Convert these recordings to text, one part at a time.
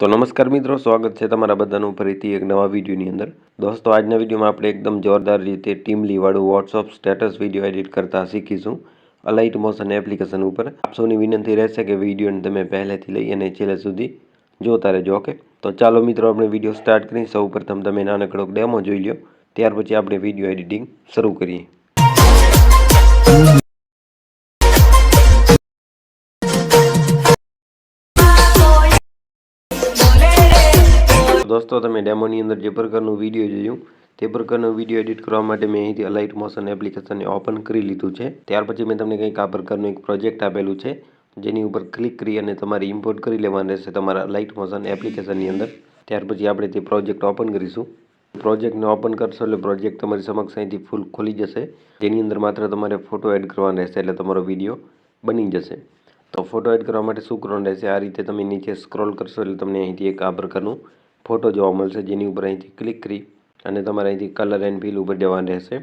તો નમસ્કાર મિત્રો, સ્વાગત છે તમારા બધાનું ફરીથી એક નવા વિડીયોની અંદર. દોસ્તો, આજના વિડીયોમાં આપણે એકદમ જોરદાર રીતે ટીમલી વાળું વોટ્સઅપ સ્ટેટસ વિડીયો એડિટ કરતા શીખીશું અલાઇટ મોશન એપ્લિકેશન ઉપર. આપ સૌની વિનંતી રહેશે કે વિડીયોને તમે પહેલેથી લઈ અને છેલ્લે સુધી જોતા રહેજો. ઓકે, તો ચાલો મિત્રો આપણે વિડીયો સ્ટાર્ટ કરીએ. સૌ પ્રથમ તમે નાનકડો ડેમો જોઈ લો, ત્યાર પછી આપણે વિડીયો એડિટિંગ શરૂ કરીએ. દોસ્તો, તમે ડેમોની અંદર જે પ્રકારનું વિડીયો જોયું તે પ્રકારનો વિડીયો એડિટ કરવા માટે મેં અહીંથી અલાઇટ મોશન એપ્લિકેશનને ઓપન કરી લીધું છે. ત્યાર પછી મેં તમને કંઈક આ પ્રકારનું એક પ્રોજેક્ટ આપેલું છે, જેની ઉપર ક્લિક કરી અને તમારે ઇમ્પોર્ટ કરી લેવાનું રહેશે તમારા અલાઇટ મોશન એપ્લિકેશનની અંદર. ત્યાર પછી આપણે તે પ્રોજેક્ટ ઓપન કરીશું. પ્રોજેક્ટને ઓપન કરશો એટલે પ્રોજેક્ટ તમારી સમક્ષ અહીંથી ફૂલ ખોલી જશે, જેની અંદર માત્ર તમારે ફોટો એડ કરવાનો રહેશે એટલે તમારો વિડીયો બની જશે. તો ફોટો એડ કરવા માટે શું કરવાનું રહેશે, આ રીતે તમે નીચે સ્ક્રોલ કરશો એટલે તમને અહીંથી એક આ પ્રકારનું ફોટો જોવા મળશે, જેની ઉપર અહીંથી ક્લિક કરી અને તમારે અહીંથી કલર એન્ડ ફિલ ઉપર જવાનું રહેશે.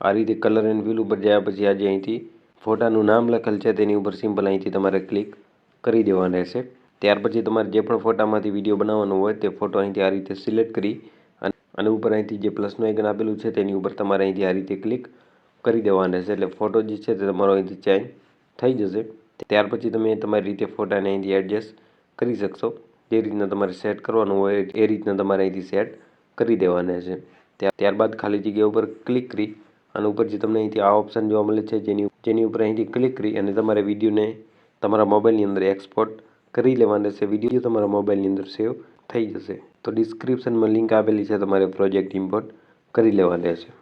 આ રીતે કલર એન્ડ ફિલ ઉપર ગયા પછી આજે અહીંથી ફોટાનું નામ લખેલ છે તેની ઉપર સિમ્પલ અહીંથી તમારે ક્લિક કરી દેવાનું રહેશે. ત્યાર પછી તમારે જે પણ ફોટામાંથી વિડીયો બનાવવાનો હોય તે ફોટો અહીંથી આ રીતે સિલેક્ટ કરી અને ઉપર અહીંથી જે પ્લસનું આઇકન આપેલું છે તેની ઉપર તમારે અહીંથી આ રીતે ક્લિક કરી દેવાનું રહેશે એટલે ફોટો જે છે તે તમારો અહીંથી ચેન્જ થઈ જશે. ત્યાર પછી તમે તમારી રીતે ફોટાને અહીંથી એડજસ્ટ કરી શકશો. જે રીતના તમારે સેટ કરવાનું હોય એ રીતના તમારે અહીંથી સેટ કરી દેવાના છે. ત્યારબાદ ખાલી જગ્યા ઉપર ક્લિક કરી અને ઉપર જે તમને અહીંથી આ ઓપ્શન જોવા મળે છે જેની ઉપર અહીંથી ક્લિક કરી અને તમારે વિડીયોને તમારા મોબાઈલની અંદર એક્સપોર્ટ કરી લેવાના છે. વિડીયો તમારા મોબાઈલની અંદર સેવ થઈ જશે. તો ડિસ્ક્રિપ્શનમાં લિંક આપેલી છે, તમારે પ્રોજેક્ટ ઇમ્પોર્ટ કરી લેવાના છે.